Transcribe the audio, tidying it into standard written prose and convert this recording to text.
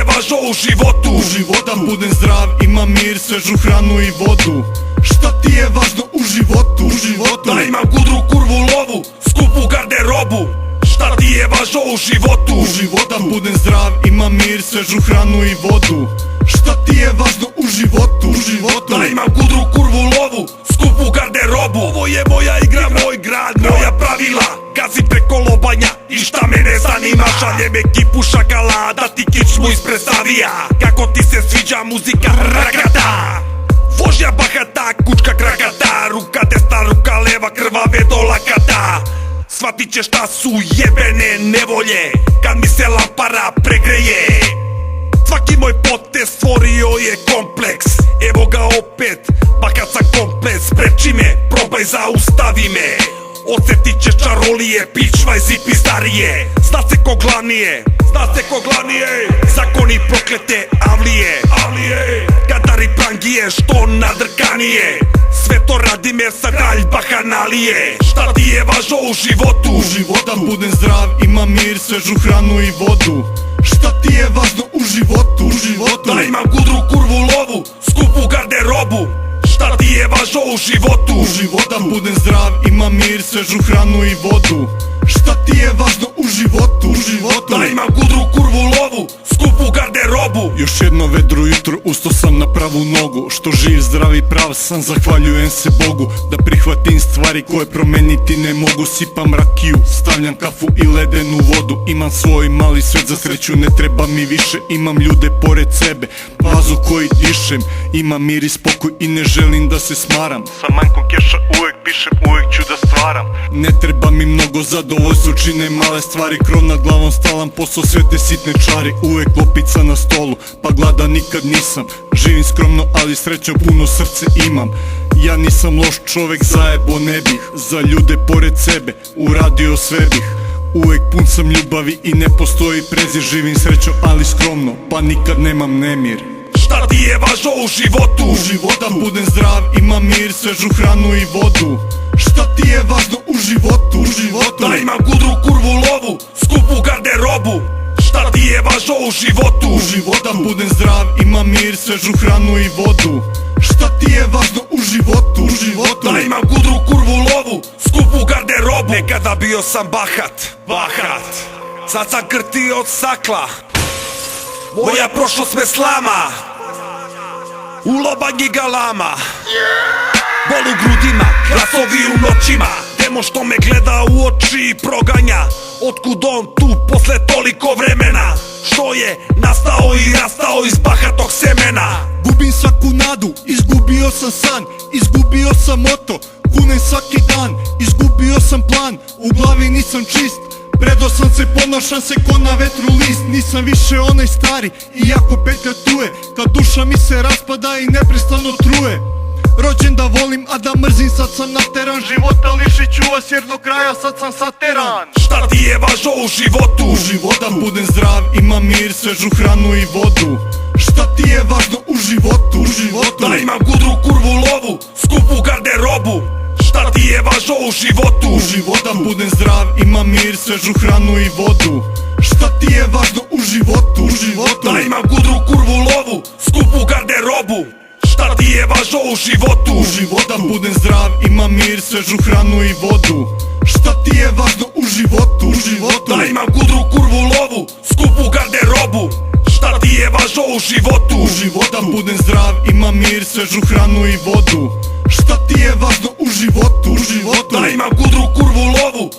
važno u životu? Da budem zdrav, imam mir, svežu hranu i vodu. Šta ti je važno u životu? Da imam gudru, kurvu, lovu, skupu garderobu. Šta ti je važno u životu? Da budem zdrav, imam mir, svežu hranu i vodu. Šta ti je važno u životu? Da imam gudru, kurvu, lovu, skupu garderobu. Ovo je moja igra, moj grad, moja pravila. Gazim preko lobanja i šta mene zanima. Šaljem ekipu šakala da ti kičmu ispred savija. Kako ti se sviđa muzika rakata? Vožnja bahata, kučka krakata. Ruka desna, ruka leva, krvave do lakata. Shvatit ćeš šta su jebene nevolje kad mi se lampara pregreje. Svaki moj potez stvorio je kompleks. Evo ga opet, pa kad sam kompleks, spreči me, probaj zaustavi me. Osjetit ćeš čarolije, pičvaj zipi starije. Zna se ko glavnije, zakoni proklete avlije. Kadari prangije, što nadrkanije. Sve to radim jer sam kralj bahanalije. Šta ti je važno u životu? Da budem zdrav, imam mir, svežu hranu i vodu. Šta ti je važno u životu? Da imam gudru, kurvu, lovu, skupu garderobu. Šta ti je važno u životu? Da budem zdrav, imam mir, svežu hranu i vodu. Šta ti je važno u životu? Da imam gudru, kurvu, lovu, skupu garderobu. Još jedno vedro jutro, usto sam na pravu nogu. Što živ, zdrav i prav sam, zahvaljujem se Bogu. Da prihvatim stvari koje promeniti ne mogu. Sipam rakiju, stavljam kafu i ledenu vodu. Imam svoj mali svet, za sreću ne treba mi više. Imam ljude pored sebe, vazu koji dišem. Imam mir i spokoj i ne želim da se smaram. Sa manjkom keša uvek pišem, uvek ću da stvaram. Ne treba mi mnogo, zadovoljstvo čine male stvari. Krov nad glavom stalan, posao sve te sitne čari. Uvek klopica na stolu, pa gladan nikad nisam. Živim skromno, ali srećom puno srce imam. Ja nisam loš čovek, zajebo ne bih. Za ljude pored sebe, uradio sve bih. Uvek pun sam ljubavi i ne postoji prezir. Živim srećom, ali skromno, pa nikad nemam nemir. Šta ti je važno u životu? Da budem zdrav, imam mir, svežu hranu i vodu. Šta ti je važno u životu? Da imam gudru, kurvu, lovu, skupu garderobu. Šta ti je važno u životu? Da budem zdrav, imam mir, svežu hranu i vodu. Šta ti je važno u životu? Da imam gudru, kurvu, lovu, skupu garderobu. Nekada bio sam bahat, sad sam krti od sakla. Moja prošlost me slama, u lobanji galama. Bol u grudima, glasovi u noćima. Demo što me gleda u oči i proganja. Otkud on tu posle toliko vremena? Što je nastao i rastao iz bahatog semena? Gubim svaku nadu, izgubio sam san. Izgubio sam moto, kunem svaki dan. Izgubio sam plan, u glavi nisam čist. Predo sam se, ponašam se ko na vetru list. Nisam više onaj stari, iako petlja tu je. Kad duša mi se raspada i neprestano truje. Rođen da volim, a da mrzim, sad sam nateran. Života lišit ću vas jer do kraja sad sam sateran. Šta ti je važno u životu? Da budem zdrav, imam mir, svežu hranu i vodu. Šta ti je važno u životu? Da imam gudru, kurvu, lovu, skupu garderobu. Šta ti je važno u životu? Da budem zdrav, imam mir, svežu hranu i vodu. Šta ti je važno u životu? Da imam gudru, kurvu, lovu, skupu garderobu. Šta ti je važno u životu? Da budem zdrav, imam mir, svežu hranu i vodu. Šta ti je važno u životu? Da imam gudru, kurvu, lovu, skupu garderobu. Šta ti je važno u životu? Da budem zdrav, imam mir, svežu hranu i vodu. Šta ti je važno u životu? Da imam gudru, kurvu, lovu,